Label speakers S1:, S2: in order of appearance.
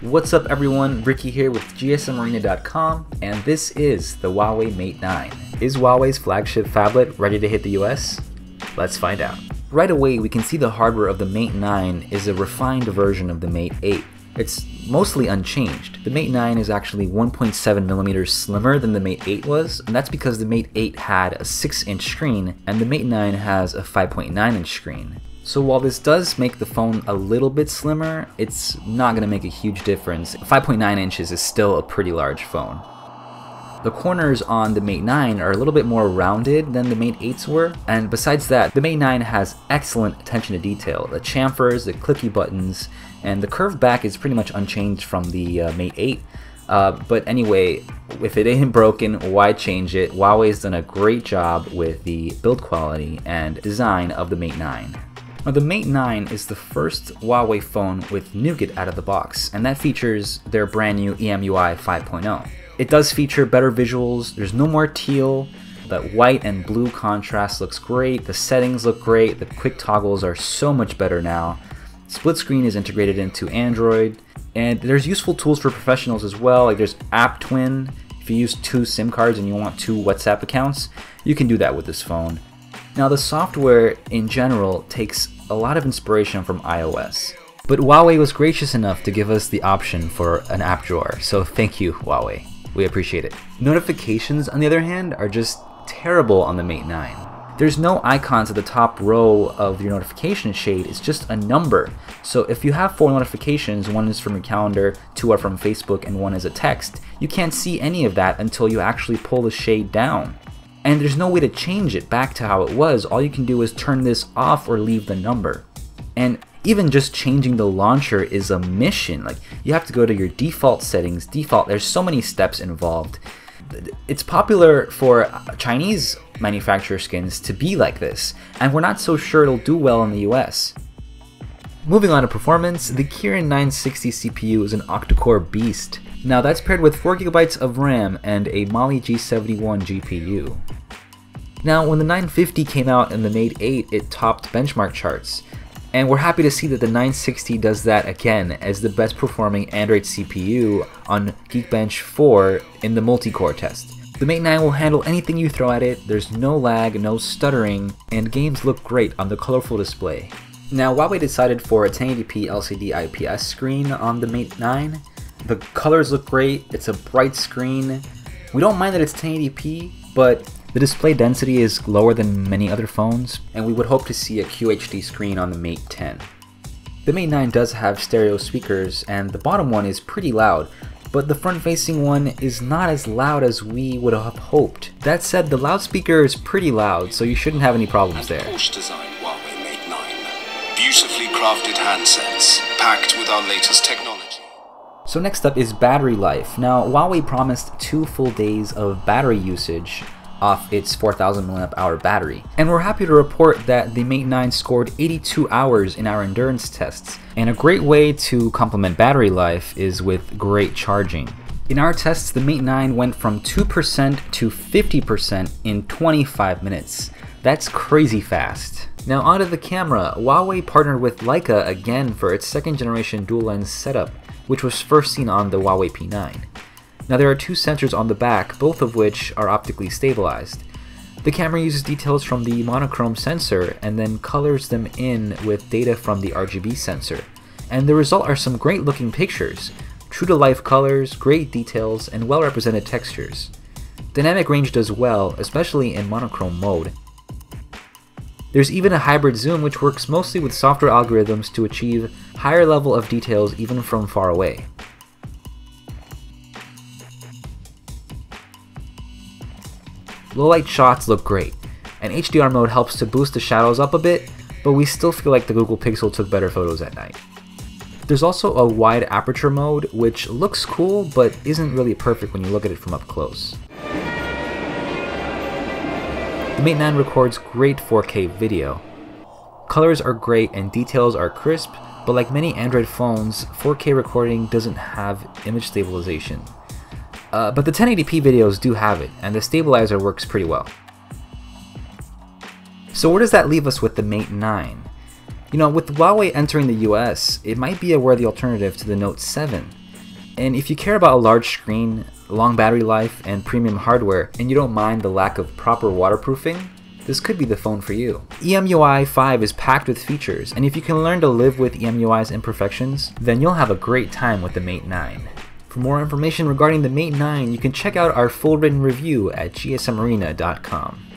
S1: What's up everyone, Ricky here with GSMarina.com, and this is the Huawei Mate 9. Is Huawei's flagship phablet ready to hit the US? Let's find out. Right away we can see the hardware of the Mate 9 is a refined version of the Mate 8. It's mostly unchanged. The Mate 9 is actually 1.7mm slimmer than the Mate 8 was, and that's because the Mate 8 had a 6-inch screen and the Mate 9 has a 5.9-inch screen. So while this does make the phone a little bit slimmer, it's not going to make a huge difference. 5.9 inches is still a pretty large phone. The corners on the Mate 9 are a little bit more rounded than the Mate 8s were, and besides that, the Mate 9 has excellent attention to detail. The chamfers, the clicky buttons, and the curved back is pretty much unchanged from the Mate 8. But anyway, if it ain't broken, why change it? Huawei's done a great job with the build quality and design of the Mate 9. Now, the Mate 9 is the first Huawei phone with Nougat out of the box, and that features their brand new EMUI 5.0. It does feature better visuals, there's no more teal, that white and blue contrast looks great, the settings look great, the quick toggles are so much better now. Split screen is integrated into Android, and there's useful tools for professionals as well, like there's App Twin. If you use 2 SIM cards and you want 2 WhatsApp accounts, you can do that with this phone. Now, the software in general takes a lot of inspiration from iOS, but Huawei was gracious enough to give us the option for an app drawer, so thank you, Huawei. We appreciate it. Notifications, on the other hand, are just terrible on the Mate 9. There's no icons at the top row of your notification shade, it's just a number. So if you have 4 notifications, 1 is from your calendar, 2 are from Facebook, and 1 is a text, you can't see any of that until you actually pull the shade down. And there's no way to change it back to how it was. All you can do is turn this off or leave the number. And even just changing the launcher is a mission. Like, you have to go to your default settings, there's so many steps involved. It's popular for Chinese manufacturer skins to be like this, and we're not so sure it'll do well in the US. Moving on to performance, the Kirin 960 CPU is an octa-core beast. Now that's paired with 4GB of RAM and a Mali G71 GPU. Now when the 950 came out in the Mate 8, it topped benchmark charts. And we're happy to see that the 960 does that again as the best performing Android CPU on Geekbench 4 in the multi-core test. The Mate 9 will handle anything you throw at it, there's no lag, no stuttering, and games look great on the colorful display. Now Huawei decided for a 1080p LCD IPS screen on the Mate 9. The colors look great, it's a bright screen. We don't mind that it's 1080p, but the display density is lower than many other phones, and we would hope to see a QHD screen on the Mate 10. The Mate 9 does have stereo speakers, and the bottom one is pretty loud, but the front-facing one is not as loud as we would have hoped. That said, the loudspeaker is pretty loud, so you shouldn't have any problems there.
S2: Porsche-designed Huawei Mate 9. Beautifully crafted handsets, packed with our latest technology.
S1: So next up is battery life. Now, Huawei promised 2 full days of battery usage off its 4000 mAh battery. And we're happy to report that the Mate 9 scored 82 hours in our endurance tests. And a great way to complement battery life is with great charging. In our tests, the Mate 9 went from 2% to 50% in 25 minutes. That's crazy fast. Now onto the camera. Huawei partnered with Leica again for its 2nd generation dual lens setup, which was first seen on the Huawei P9. Now there are 2 sensors on the back, both of which are optically stabilized. The camera uses details from the monochrome sensor and then colors them in with data from the RGB sensor. And the result are some great looking pictures, true to life colors, great details, and well represented textures. Dynamic range does well, especially in monochrome mode. There's even a hybrid zoom which works mostly with software algorithms to achieve higher level of details even from far away. Low light shots look great, and HDR mode helps to boost the shadows up a bit, but we still feel like the Google Pixel took better photos at night. There's also a wide aperture mode which looks cool but isn't really perfect when you look at it from up close. The Mate 9 records great 4K video. Colors are great and details are crisp, but like many Android phones, 4K recording doesn't have image stabilization. But the 1080p videos do have it, and the stabilizer works pretty well. So where does that leave us with the Mate 9? You know, with Huawei entering the US, it might be a worthy alternative to the Note 7. And if you care about a large screen, long battery life, and premium hardware, and you don't mind the lack of proper waterproofing, this could be the phone for you. EMUI 5 is packed with features, and if you can learn to live with EMUI's imperfections, then you'll have a great time with the Mate 9. For more information regarding the Mate 9, you can check out our full written review at gsmarena.com.